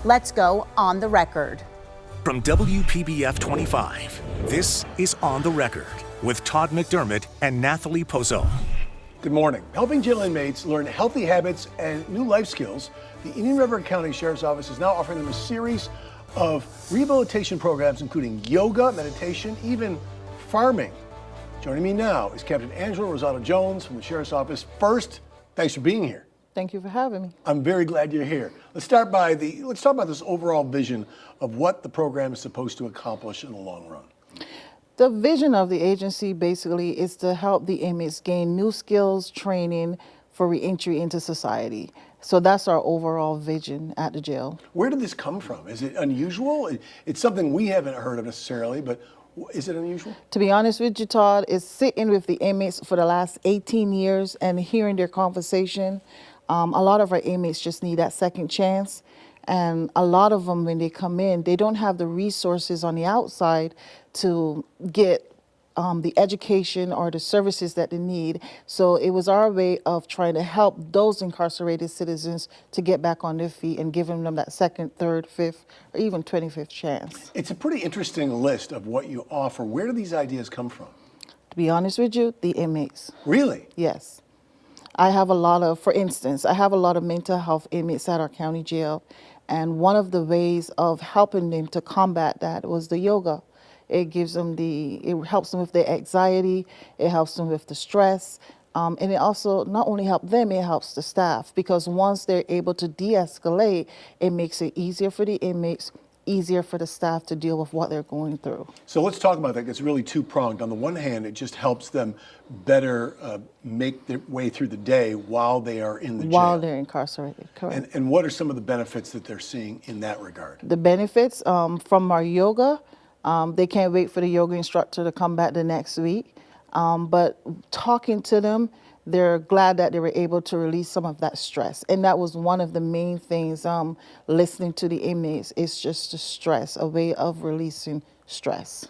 Let's go on the record. From WPBF 25, this is On the Record with Todd McDermott and Nathalie Pozzo. Good morning. Helping jail inmates learn healthy habits and new life skills, the Indian River County Sheriff's Office is now offering them a series of rehabilitation programs, including yoga, meditation, even farming. Joining me now is Captain Angela Rosado Jones from the Sheriff's Office. First, thanks for being here. Thank you for having me. I'm very glad you're here. Let's talk about this overall vision of what the program is supposed to accomplish in the long run. The vision of the agency basically is to help the inmates gain new skills, training for reentry into society. So that's our overall vision at the jail. Where did this come from? Is it unusual? It's something we haven't heard of necessarily, but is it unusual? To be honest with you, Todd, is sitting with the inmates for the last 18 years and hearing their conversation. A lot of our inmates just need that second chance. And a lot of them, when they come in, they don't have the resources on the outside to get the education or the services that they need. So it was our way of trying to help those incarcerated citizens to get back on their feet and giving them that second, third, fifth, or even 25th chance. It's a pretty interesting list of what you offer. Where do these ideas come from? To be honest with you, the inmates. Really? Yes. I have a lot of mental health inmates at our county jail. And one of the ways of helping them to combat that was the yoga. It helps them with their anxiety, it helps them with the stress, and it also not only helps them, it helps the staff, because once they're able to de-escalate, it makes it easier for the inmates, easier for the staff to deal with what they're going through. So let's talk about that. It's really two-pronged. On the one hand, it just helps them better make their way through the day while they are in the jail. While they're incarcerated, correct. And what are some of the benefits that they're seeing in that regard? The benefits from our yoga, they can't wait for the yoga instructor to come back the next week. But talking to them, they're glad that they were able to release some of that stress. And that was one of the main things, listening to the inmates, is just the stress, a way of releasing stress.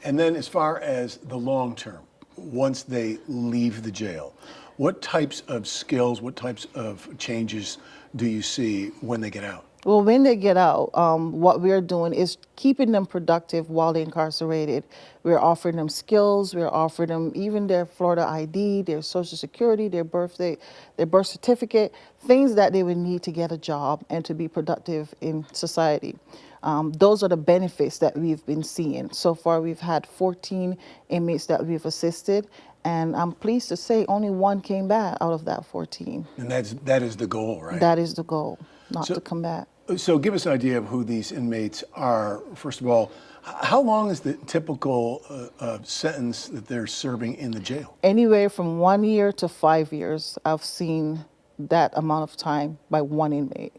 And then as far as the long term, once they leave the jail, what types of skills, what types of changes do you see when they get out? Well, when they get out, what we're doing is keeping them productive while they're incarcerated. We're offering them skills. We're offering them even their Florida ID, their Social Security, their birth certificate, things that they would need to get a job and to be productive in society. Those are the benefits that we've been seeing. So far, we've had 14 inmates that we've assisted, and I'm pleased to say only one came back out of that 14. And that is the goal, right? That is the goal, not to come back. So give us an idea of who these inmates are. First of all, how long is the typical sentence that they're serving in the jail? Anywhere from 1 year to 5 years. I've seen that amount of time by one inmate.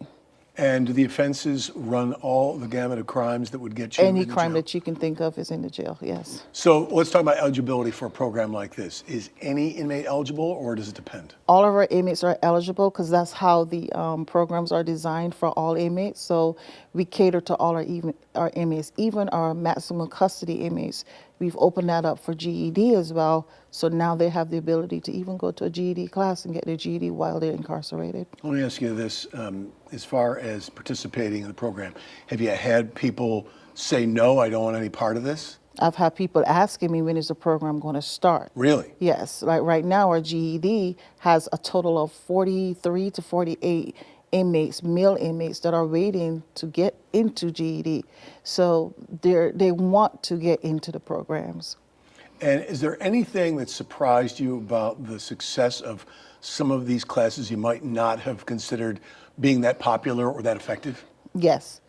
And do the offenses run all the gamut of crimes that would get you Any in the crime jail? that you can think of is in the jail, yes. So let's talk about eligibility for a program like this. Is any inmate eligible, or does it depend? All of our inmates are eligible because that's how the programs are designed for all inmates. So we cater to all our inmates, even our maximum custody inmates. We've opened that up for GED as well. So now they have the ability to even go to a GED class and get their GED while they're incarcerated. Let me ask you this, as far as participating in the program, have you had people say, no, I don't want any part of this? I've had people asking me, when is the program going to start? Really? Yes. Right now, our GED has a total of 43 to 48 inmates, male inmates, that are waiting to get into GED. So they want to get into the programs. And is there anything that surprised you about the success of some of these classes you might not have considered being that popular or that effective? Yes.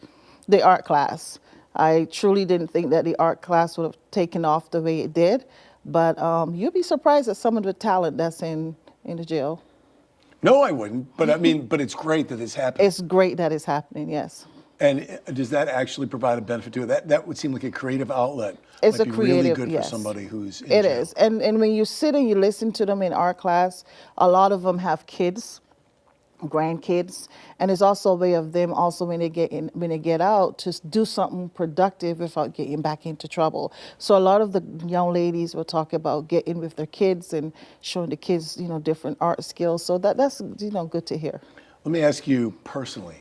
The art class. I truly didn't think that the art class would have taken off the way it did, but you'd be surprised at some of the talent that's in the jail. No, I wouldn't, but I mean, but it's great that it's happening. It's great that it's happening, yes. And does that actually provide a benefit to it? That would seem like a creative outlet. It's might a be creative, really good yes. for somebody who's in It jail. is, and when you sit and you listen to them in art class, a lot of them have kids, grandkids, and it's also a way of them also when they get out to do something productive without getting back into trouble. So a lot of the young ladies will talk about getting with their kids and showing the kids, different art skills. So that's good to hear. Let me ask you personally,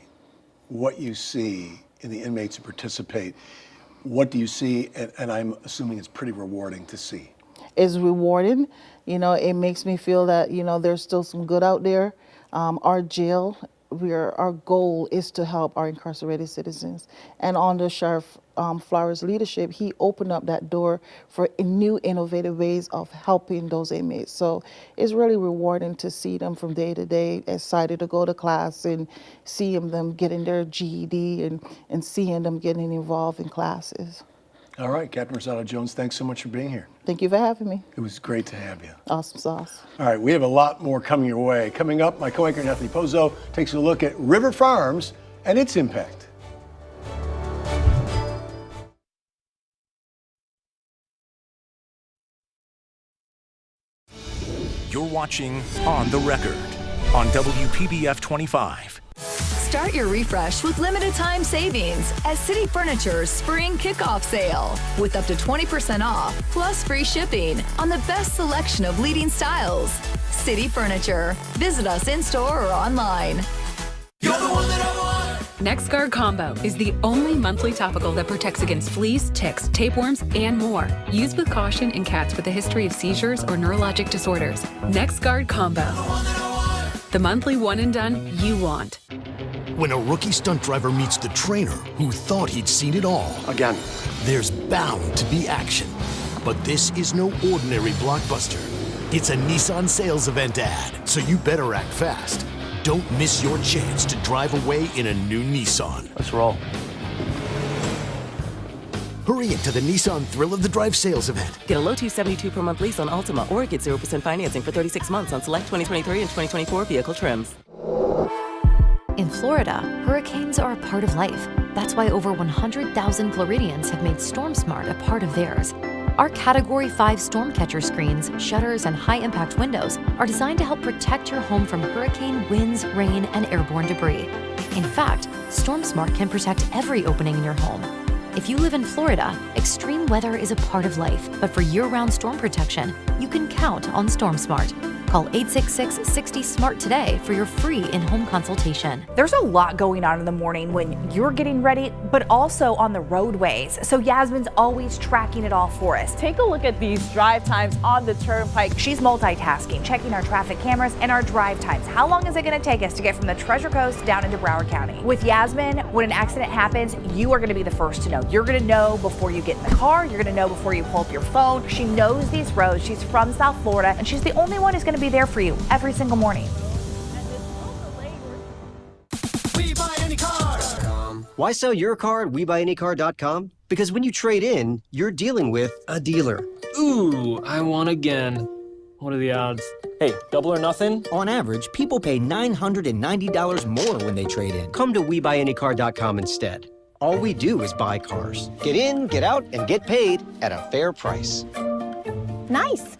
what you see in the inmates who participate, what do you see? And I'm assuming it's pretty rewarding to see. Is rewarding. You know, it makes me feel that, you know, there's still some good out there. Our jail, our goal is to help our incarcerated citizens. And under Sheriff Flowers' leadership, he opened up that door for new innovative ways of helping those inmates. So it's really rewarding to see them from day to day, excited to go to class and seeing them getting their GED and seeing them getting involved in classes. All right, Captain Rosado Jones, thanks so much for being here. Thank you for having me. It was great to have you. Awesome sauce. All right, we have a lot more coming your way. Coming up, my co-anchor Anthony Pozzo takes a look at River Farms and its impact. You're watching On the Record on WPBF 25. Start your refresh with limited time savings at City Furniture's spring kickoff sale with up to 20% off plus free shipping on the best selection of leading styles. City Furniture. Visit us in store or online. You're the one that I want. NexGard Combo is the only monthly topical that protects against fleas, ticks, tapeworms, and more. Used with caution in cats with a history of seizures or neurologic disorders. NexGard Combo. The monthly one and done you want. When a rookie stunt driver meets the trainer who thought he'd seen it all. Again. There's bound to be action. But this is no ordinary blockbuster. It's a Nissan sales event ad, so you better act fast. Don't miss your chance to drive away in a new Nissan. Let's roll. Hurry into the Nissan Thrill of the Drive sales event. Get a low $272 per month lease on Altima or get 0% financing for 36 months on select 2023 and 2024 vehicle trims. In Florida, hurricanes are a part of life. That's why over 100,000 Floridians have made StormSmart a part of theirs. Our Category 5 storm catcher screens, shutters, and high-impact windows are designed to help protect your home from hurricane winds, rain, and airborne debris. In fact, StormSmart can protect every opening in your home. If you live in Florida, extreme weather is a part of life, but for year-round storm protection, you can count on StormSmart. Call 866-60-SMART today for your free in-home consultation. There's a lot going on in the morning when you're getting ready, but also on the roadways. So Yasmin's always tracking it all for us. Take a look at these drive times on the turnpike. She's multitasking, checking our traffic cameras and our drive times. How long is it going to take us to get from the Treasure Coast down into Broward County? With Yasmin, when an accident happens, you are going to be the first to know. You're going to know before you get in the car. You're going to know before you pull up your phone. She knows these roads. She's from South Florida, and she's the only one who's going to be there for you every single morning. Why sell your car at WeBuyAnyCar.com? Because when you trade in, you're dealing with a dealer. Ooh, I won again. What are the odds? Hey, double or nothing? On average, people pay $990 more when they trade in. Come to WeBuyAnyCar.com instead. All we do is buy cars. Get in, get out, and get paid at a fair price. Nice.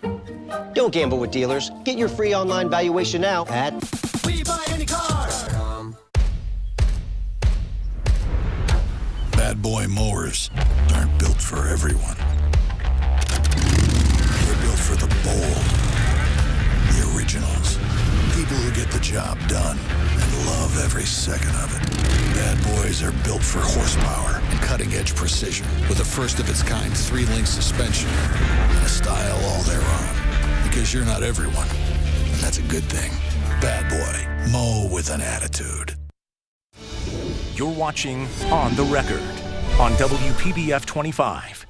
Don't gamble with dealers. Get your free online valuation now at WeBuyAnyCar.com. Bad boy mowers aren't built for everyone. They're built for the bold, the originals, people who get the job done and love every second of it. Bad boys are built for horsepower and cutting-edge precision with a first-of-its-kind 3-link suspension and a style all their own. Because you're not everyone, and that's a good thing. Bad boy, mow with an attitude. You're watching On the Record on WPBF 25.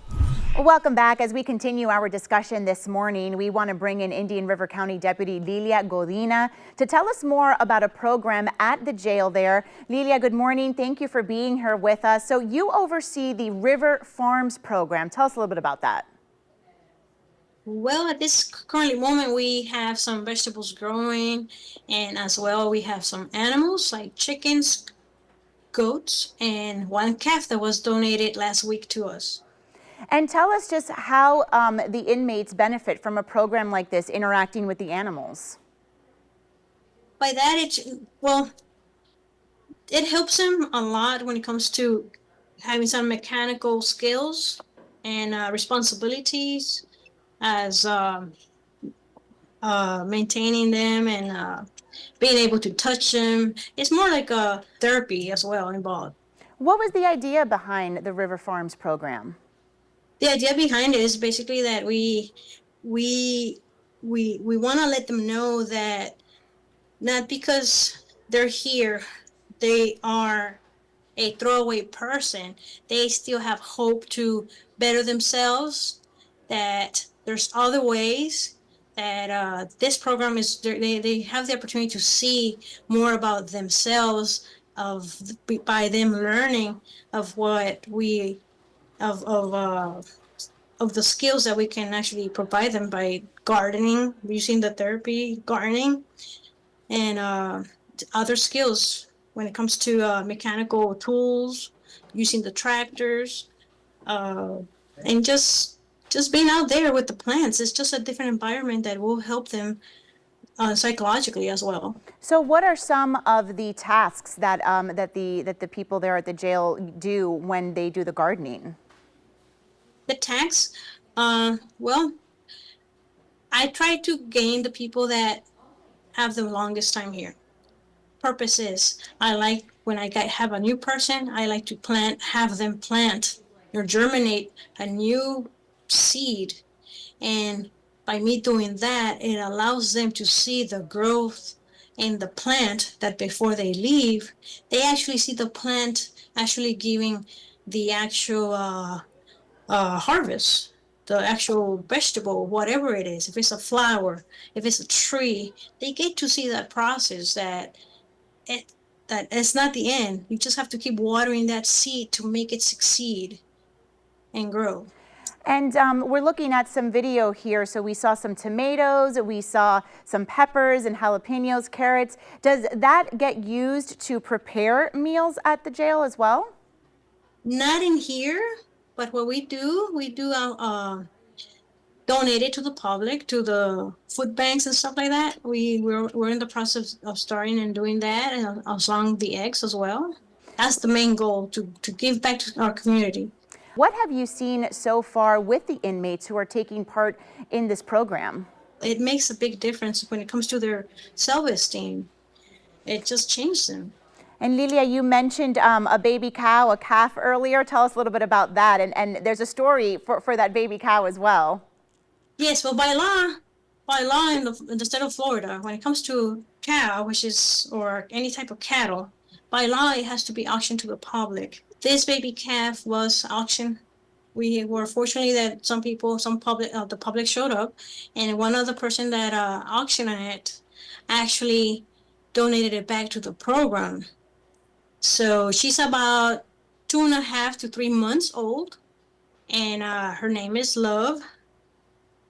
Welcome back. As we continue our discussion this morning, we want to bring in Indian River County Deputy Lilia Godina to tell us more about a program at the jail there. Lilia, good morning. Thank you for being here with us. So you oversee the River Farms program. Tell us a little bit about that. Well, at this current moment, we have some vegetables growing, and as well, we have some animals like chickens, goats, and one calf that was donated last week to us. And tell us just how the inmates benefit from a program like this, interacting with the animals. By that, it helps them a lot when it comes to having some mechanical skills and responsibilities, as maintaining them and being able to touch them. It's more like a therapy as well involved. What was the idea behind the River Farms program? The idea behind it is basically that we want to let them know that not because they're here, they are a throwaway person. They still have hope to better themselves, that there's other ways, that this program is, they have the opportunity to see more about themselves by them learning of what we, of the skills that we can actually provide them by gardening, using the therapy, gardening, and other skills when it comes to mechanical tools, using the tractors, and just being out there with the plants. It's just a different environment that will help them psychologically as well. So what are some of the tasks that that the people there at the jail do when they do the gardening? The tasks, well, I try to gain the people that have the longest time here. Purpose is, I like when I have a new person, I like to have them plant or germinate a new seed. And by me doing that, it allows them to see the growth in the plant, that before they leave, they actually see the plant actually giving the actual harvest, the actual vegetable, whatever it is. If it's a flower, if it's a tree, they get to see that process, that it's not the end. You just have to keep watering that seed to make it succeed and grow. And we're looking at some video here. So we saw some tomatoes, we saw some peppers and jalapenos, carrots. Does that get used to prepare meals at the jail as well? Not in here, but what we do donate it to the public, to the food banks and stuff like that. We're in the process of starting and doing that, and along the eggs as well. That's the main goal, to give back to our community. What have you seen so far with the inmates who are taking part in this program? It makes a big difference when it comes to their self-esteem. It just changes them. And Lilia, you mentioned a baby cow, a calf earlier. Tell us a little bit about that. And there's a story for that baby cow as well. Yes, well, by law in the state of Florida, when it comes to cow, or any type of cattle, by law, it has to be auctioned to the public. This baby calf was auctioned. We were fortunate that the public showed up, and one of the person that auctioned it actually donated it back to the program. So she's about 2.5 to 3 months old, and her name is Love,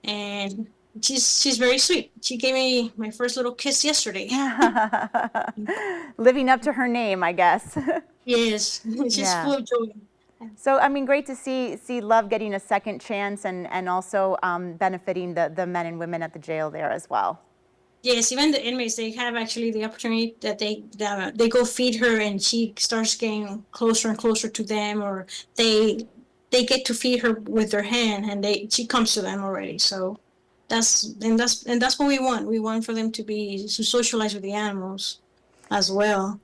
and she's very sweet. She gave me my first little kiss yesterday. Living up to her name, I guess. Yes, she's full of joy. So, I mean, great to see Love getting a second chance and also benefiting the men and women at the jail there as well. Yes, even the inmates, they have actually the opportunity that they go feed her, and she starts getting closer and closer to them, or they get to feed her with their hand, and she comes to them already. So that's what we want. We want for them to socialize with the animals as well.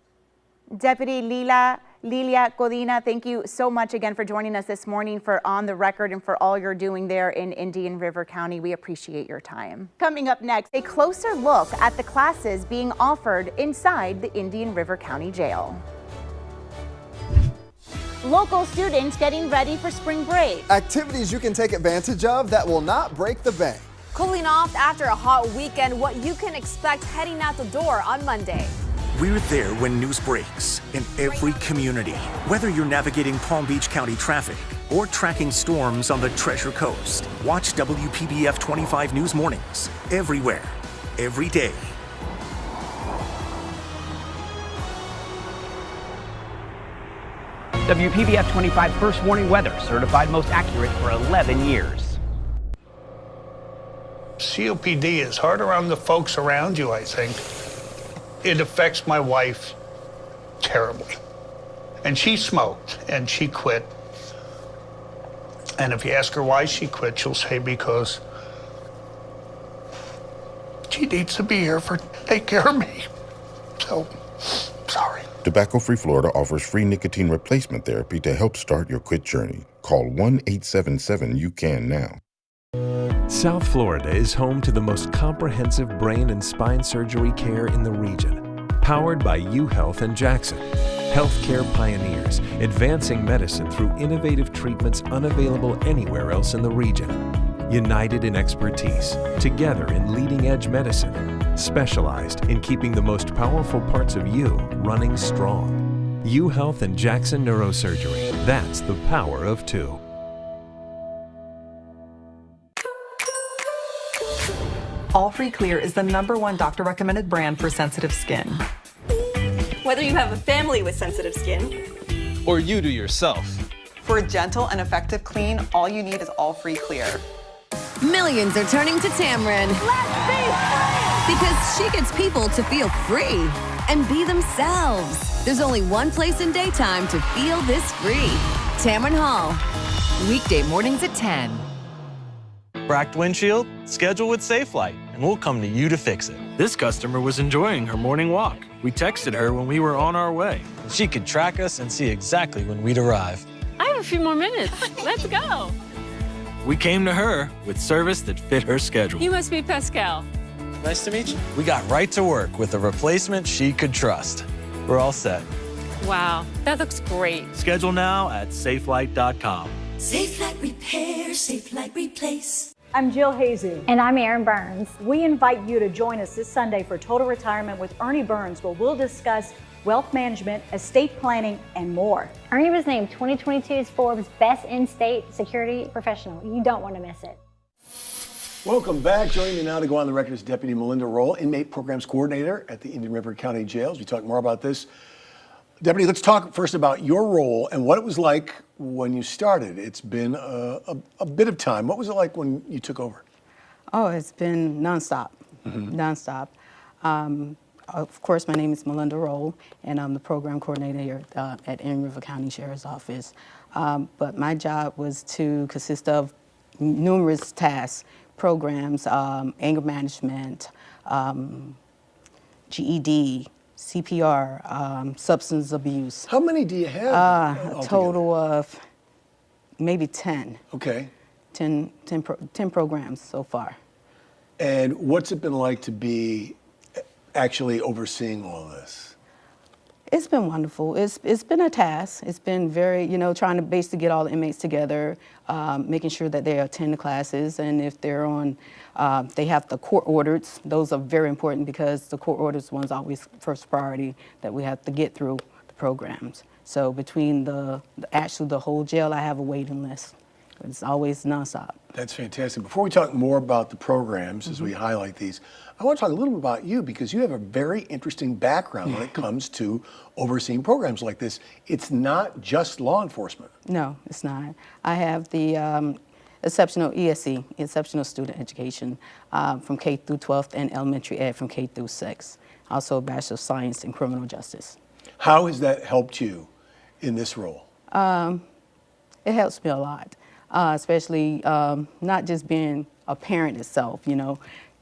Deputy Lilia Codina, thank you so much again for joining us this morning for On the Record and for all you're doing there in Indian River County. We appreciate your time. Coming up next, a closer look at the classes being offered inside the Indian River County Jail. Local students getting ready for spring break. Activities you can take advantage of that will not break the bank. Cooling off after a hot weekend, what you can expect heading out the door on Monday. We're there when news breaks in every community. Whether you're navigating Palm Beach County traffic or tracking storms on the Treasure Coast, watch WPBF 25 News Mornings everywhere, every day. WPBF 25 First Warning Weather, certified most accurate for 11 years. COPD is harder on the folks around you, I think. It affects my wife terribly. And she smoked, and she quit. And if you ask her why she quit, she'll say because she she needs to be here to take care of me. So, sorry. Tobacco-Free Florida offers free nicotine replacement therapy to help start your quit journey. Call 1-877-YOU-CAN now. South Florida is home to the most comprehensive brain and spine surgery care in the region. Powered by UHealth and Jackson. Healthcare pioneers, advancing medicine through innovative treatments unavailable anywhere else in the region. United in expertise, together in leading-edge medicine, specialized in keeping the most powerful parts of you running strong. UHealth and Jackson Neurosurgery. That's the power of two. All Free Clear is the #1 doctor-recommended brand for sensitive skin. Whether you have a family with sensitive skin, or you do yourself. For a gentle and effective clean, all you need is All Free Clear. Millions are turning to Tamron. Let's be free! Because she gets people to feel free and be themselves. There's only one place in daytime to feel this free. Tamron Hall. Weekday mornings at 10. Cracked windshield? Schedule with Safelite, and we'll come to you to fix it. This customer was enjoying her morning walk. We texted her when we were on our way. She could track us and see exactly when we'd arrive. I have a few more minutes. Let's go. We came to her with service that fit her schedule. You must be Pascal. Nice to meet you. We got right to work with a replacement she could trust. We're all set. Wow, that looks great. Schedule now at safelite.com. Safelite Repair, Safelite Replace. I'm Jill Hazy. And I'm Erin Burns. We invite you to join us this Sunday for Total Retirement with Ernie Burns, where we'll discuss wealth management, estate planning, and more. Ernie was named 2022's Forbes Best In-State Security Professional. You don't want to miss it. Welcome back. Joining me now to go on the record is Deputy Melinda Roll, Inmate Programs Coordinator at the Indian River County Jails. We talk more about this. Deputy, let's talk first about your role and what it was like when you started. It's been a bit of time. What was it like when you took over? Oh, it's been nonstop, nonstop. Of course, my name is Melinda Roll, and I'm the program coordinator here at Indian River County Sheriff's Office. But my job was to consist of numerous tasks, programs, anger management, GED, CPR, substance abuse. How many do you have? A total of maybe 10. Okay. 10 programs so far. And what's it been like to be actually overseeing all this? It's been wonderful. It's been a task. It's been very, trying to basically get all the inmates together, making sure that they attend the classes, and if they're on, they have the court orders. Those are very important because the court orders one's always first priority that we have to get through the programs. So between the whole jail, I have a waiting list. It's always nonstop. That's fantastic. Before we talk more about the programs as we highlight these, I want to talk a little bit about you because you have a very interesting background when it comes to overseeing programs like this. It's not just law enforcement. No, it's not. I have the exceptional ESE, exceptional student education, from K through 12th and elementary ed from K through 6. Also a Bachelor of Science in Criminal Justice. How has that helped you in this role? It helps me a lot. Especially not just being a parent itself,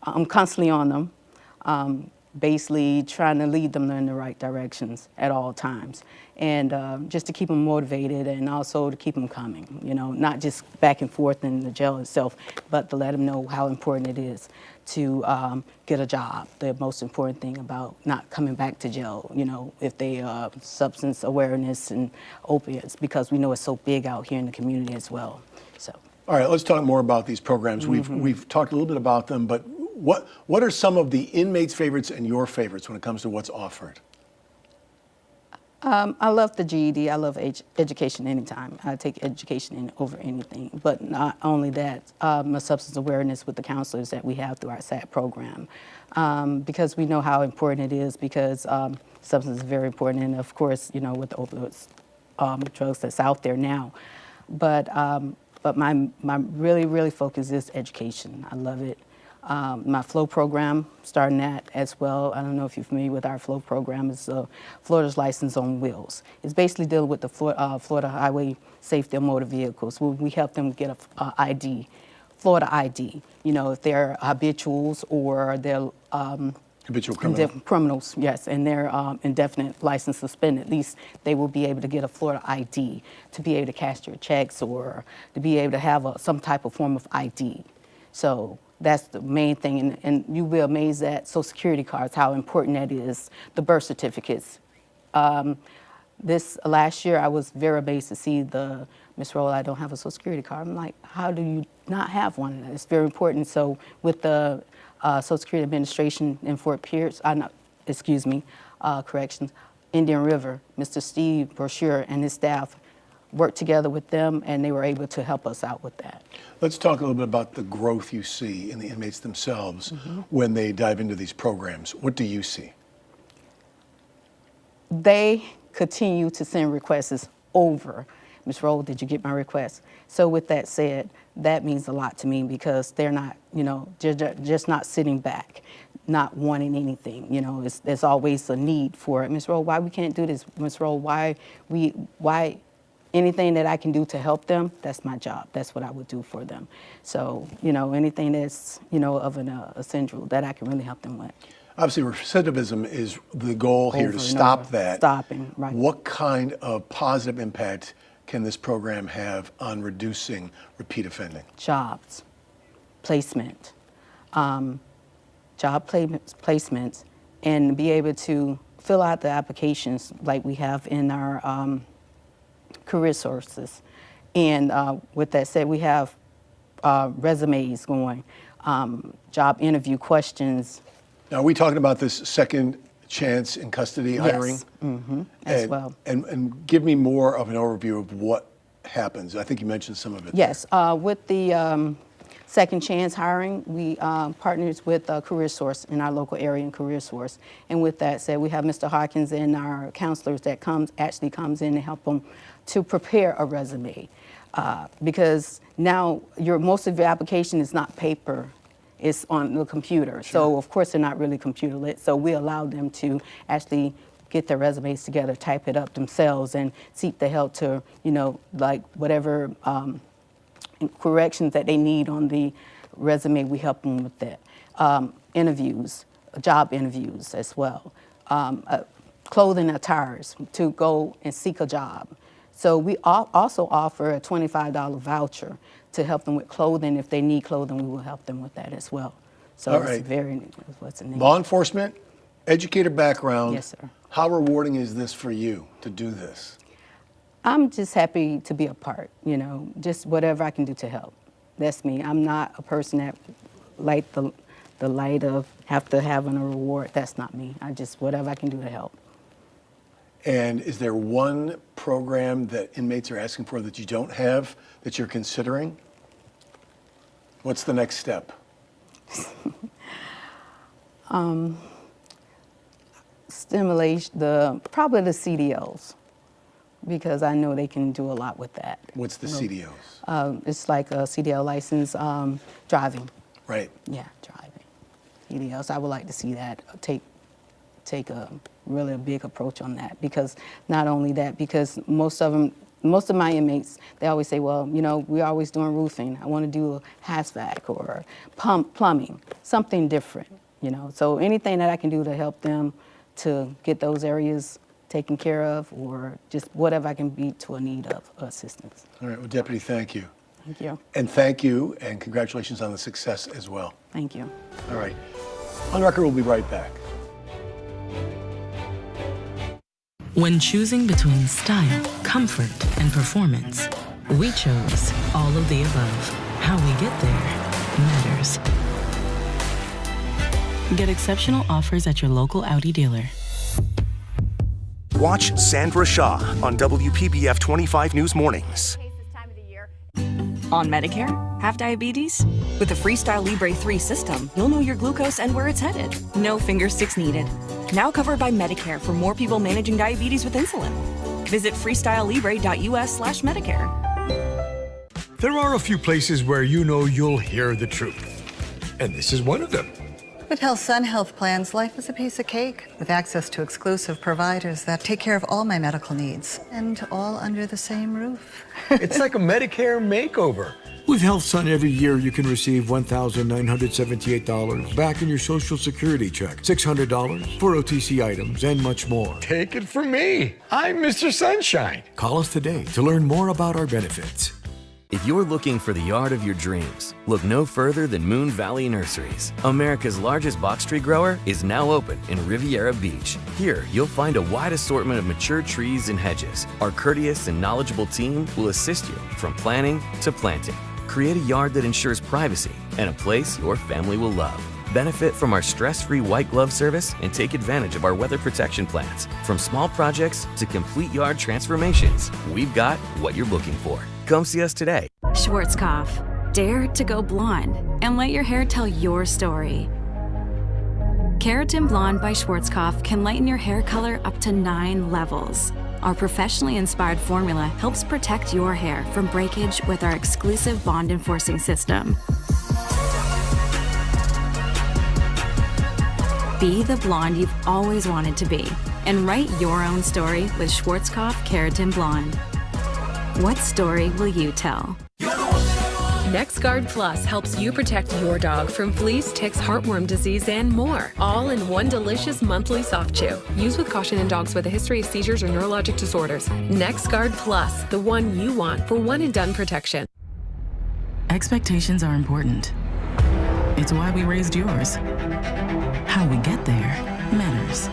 I'm constantly on them, basically trying to lead them in the right directions at all times. And just to keep them motivated and also to keep them coming, not just back and forth in the jail itself, but to let them know how important it is to get a job. The most important thing about not coming back to jail, if they substance awareness and opiates, because we know it's so big out here in the community as well. So. All right, let's talk more about these programs. We've talked a little bit about them, but what are some of the inmates' favorites and your favorites when it comes to what's offered? I love the GED. I love education anytime. I take education over anything. But not only that, my substance awareness with the counselors that we have through our SAT program, because we know how important it is, because substance is very important, and of course, with the opioids, drugs that's out there now. But my really focus is education. I love it. My FLOW program, starting that as well. I don't know if you're familiar with our FLOW program. It's Florida's License on Wheels. It's basically dealing with the Florida Highway Safety of Motor Vehicles. We help them get an ID Florida ID. You know, if they're habituals or they're habitual criminal. Criminals, yes, and they're indefinite license suspended. At least they will be able to get a Florida ID to be able to cash their checks or to be able to have some type of form of ID. So that's the main thing, and you'll be amazed at Social Security cards, how important that is, the birth certificates. This last year, I was very amazed to see Miss Roll, I don't have a Social Security card. I'm like, how do you not have one? It's very important. So with the Social Security Administration in Fort Pierce, corrections, Indian River, Mr. Steve Brochure and his staff worked together with them, and they were able to help us out with that. Let's talk a little bit about the growth you see in the inmates themselves when they dive into these programs. What do you see? They continue to send requests over. Ms. Roll, did you get my request? So with that said, that means a lot to me because they're not, you know, just not sitting back, not wanting anything. You know, there's always a need for it. Ms. Roll, why we can't do this? Ms. Roll, why anything that I can do to help them, that's my job. That's what I would do for them. So, you know, anything that's, you know, of an essential that I can really help them with. Obviously, recidivism is the goal here to stop that. Stopping, right. What kind of positive impact can this program have on reducing repeat offending? Jobs, placement, placements, and be able to fill out the applications like we have in our career sources. And with that said, we have resumes going, job interview questions. Now, are we talking about this second chance in custody hiring? Yes, as well. And give me more of an overview of what happens. I think you mentioned some of it. Yes, with the second chance hiring, we partners with Career Source in our local area in Career Source. And with that said, we have Mr. Hawkins and our counselors that actually comes in to help them to prepare a resume. Because now most of your application is not paper. It's on the computer. Sure. So of course they're not really computer lit. So we allow them to actually get their resumes together, type it up themselves, and seek the help to, you know, like whatever corrections that they need on the resume, we help them with that. Interviews, job interviews as well. Clothing attires to go and seek a job. So we also offer a $25 voucher to help them with clothing. If they need clothing, we will help them with that as well. So all it's right. What's the name? Law enforcement, educator background. Yes, sir. How rewarding is this for you to do this? I'm just happy to be a part, you know, just whatever I can do to help. That's me. I'm not a person that like the light of have to have a reward. That's not me. I just, whatever I can do to help. And is there one program that inmates are asking for that you don't have that you're considering? What's the next step? Stimulation, probably the CDLs, because I know they can do a lot with that. What's the CDLs? It's like a CDL license, driving. Right. Yeah, driving. CDLs, I would like to see that take a really a big approach on that, because not only that, because most of my inmates, they always say, well, you know, we're always doing roofing. I want to do a HVAC or plumbing, something different, you know. So anything that I can do to help them to get those areas taken care of, or just whatever I can be to a need of assistance. All right, well, Deputy, thank you. Thank you. And thank you, and congratulations on the success as well. Thank you. All right. On Record, we'll be right back. When choosing between style, comfort, and performance, we chose all of the above. How we get there matters. Get exceptional offers at your local Audi dealer. Watch Sandra Shaw on WPBF 25 News Mornings. On Medicare? Have diabetes? With the Freestyle Libre 3 system, you'll know your glucose and where it's headed. No finger sticks needed. Now covered by Medicare for more people managing diabetes with insulin. Visit freestylelibre.us/Medicare. There are a few places where you know you'll hear the truth. And this is one of them. With HealthSun Health Plans, life is a piece of cake with access to exclusive providers that take care of all my medical needs, and all under the same roof. It's like a Medicare makeover. With HealthSun, every year you can receive $1,978 back in your Social Security check, $600 for OTC items, and much more. Take it from me. I'm Mr. Sunshine. Call us today to learn more about our benefits. If you're looking for the yard of your dreams, look no further than Moon Valley Nurseries. America's largest box tree grower is now open in Riviera Beach. Here, you'll find a wide assortment of mature trees and hedges. Our courteous and knowledgeable team will assist you from planning to planting. Create a yard that ensures privacy and a place your family will love. Benefit from our stress-free white glove service and take advantage of our weather protection plans. From small projects to complete yard transformations, we've got what you're looking for. Come see us today. Schwarzkopf. Dare to go blonde and let your hair tell your story. Keratin Blonde by Schwarzkopf can lighten your hair color up to 9 levels. Our professionally inspired formula helps protect your hair from breakage with our exclusive bond enforcing system. Be the blonde you've always wanted to be and write your own story with Schwarzkopf Keratin Blonde. What story will you tell? NexGard Plus helps you protect your dog from fleas, ticks, heartworm disease, and more. All in one delicious monthly soft chew. Use with caution in dogs with a history of seizures or neurologic disorders. NexGard Plus, the one you want for one and done protection. Expectations are important. It's why we raised yours. How we get there matters.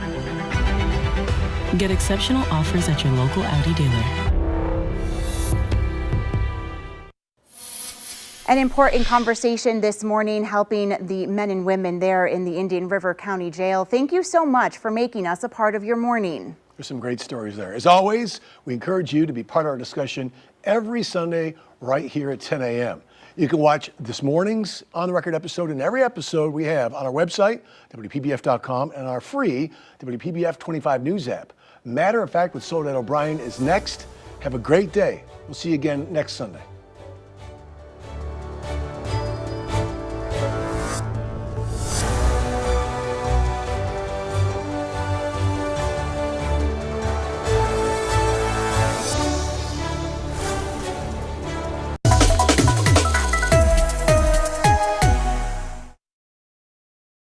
Get exceptional offers at your local Audi dealer. An important conversation this morning helping the men and women there in the Indian River County Jail. Thank you so much for making us a part of your morning. There's some great stories there. As always, we encourage you to be part of our discussion every Sunday right here at 10 a.m. You can watch this morning's On the Record episode and every episode we have on our website, WPBF.com, and our free WPBF 25 News app. Matter of Fact with Soledad O'Brien is next. Have a great day. We'll see you again next Sunday.